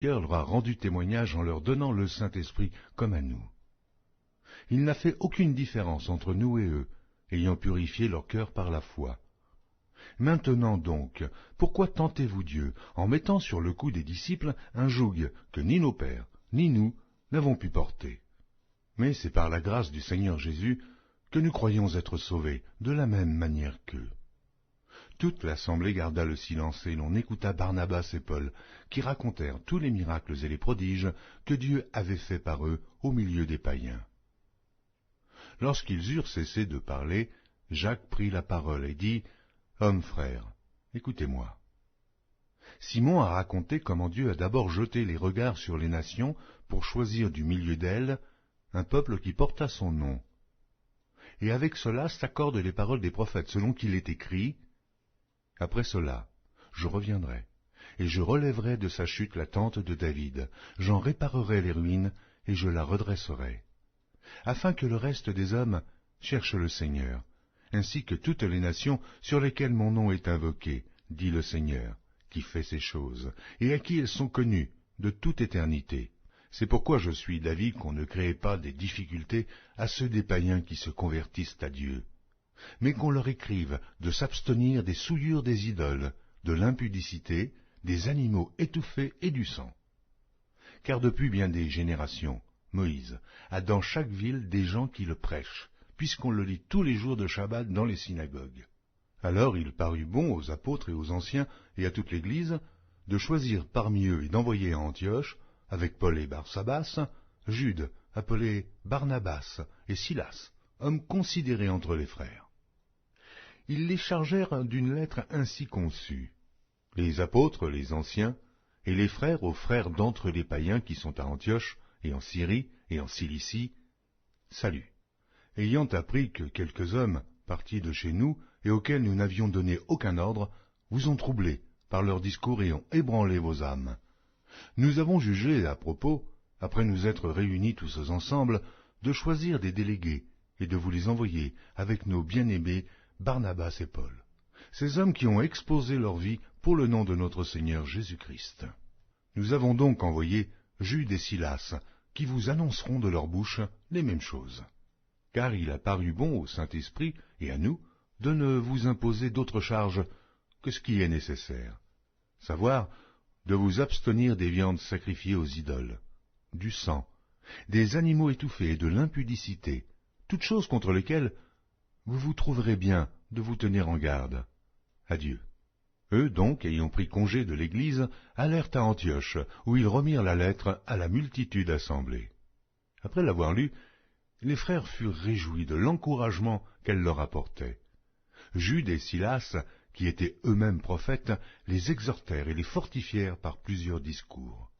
Seigneur leur a rendu témoignage en leur donnant le Saint-Esprit comme à nous. Il n'a fait aucune différence entre nous et eux, ayant purifié leur cœur par la foi. Maintenant donc, pourquoi tentez-vous Dieu en mettant sur le cou des disciples un joug que ni nos pères, ni nous n'avons pu porter? Mais c'est par la grâce du Seigneur Jésus que nous croyons être sauvés de la même manière qu'eux. Toute l'assemblée garda le silence et l'on écouta Barnabas et Paul, qui racontèrent tous les miracles et les prodiges que Dieu avait faits par eux au milieu des païens. Lorsqu'ils eurent cessé de parler, Jacques prit la parole et dit, « Hommes frères, écoutez-moi. Simon a raconté comment Dieu a d'abord jeté les regards sur les nations pour choisir du milieu d'elles un peuple qui porta son nom. Et avec cela s'accordent les paroles des prophètes, selon qu'il est écrit, « Après cela, je reviendrai, et je relèverai de sa chute la tente de David, j'en réparerai les ruines, et je la redresserai, afin que le reste des hommes cherche le Seigneur, ainsi que toutes les nations sur lesquelles mon nom est invoqué, dit le Seigneur, qui fait ces choses, et à qui elles sont connues de toute éternité. C'est pourquoi je suis d'avis qu'on ne crée pas des difficultés à ceux des païens qui se convertissent à Dieu, mais qu'on leur écrive de s'abstenir des souillures des idoles, de l'impudicité, des animaux étouffés et du sang. Car depuis bien des générations, Moïse a dans chaque ville des gens qui le prêchent, puisqu'on le lit tous les jours de Shabbat dans les synagogues. Alors il parut bon aux apôtres et aux anciens et à toute l'Église de choisir parmi eux et d'envoyer à Antioche, avec Paul et Barsabas, Jude, appelé Barnabas, et Silas, hommes considérés entre les frères. Ils les chargèrent d'une lettre ainsi conçue. Les apôtres, les anciens, et les frères aux frères d'entre les païens qui sont à Antioche, et en Syrie, et en Cilicie, salut. Ayant appris que quelques hommes, partis de chez nous, et auxquels nous n'avions donné aucun ordre, vous ont troublés par leur discours et ont ébranlé vos âmes. Nous avons jugé à propos, après nous être réunis tous ensemble, de choisir des délégués et de vous les envoyer avec nos bien-aimés Barnabas et Paul, ces hommes qui ont exposé leur vie pour le nom de notre Seigneur Jésus-Christ. Nous avons donc envoyé Jude et Silas, qui vous annonceront de leur bouche les mêmes choses. Car il a paru bon au Saint-Esprit et à nous de ne vous imposer d'autre charge que ce qui est nécessaire, savoir de vous abstenir des viandes sacrifiées aux idoles, du sang, des animaux étouffés et de l'impudicité, toutes choses contre lesquelles vous vous trouverez bien de vous tenir en garde. Adieu. Eux donc, ayant pris congé de l'Église, allèrent à Antioche, où ils remirent la lettre à la multitude assemblée. Après l'avoir lue, les frères furent réjouis de l'encouragement qu'elle leur apportait. Jude et Silas, qui étaient eux-mêmes prophètes, les exhortèrent et les fortifièrent par plusieurs discours.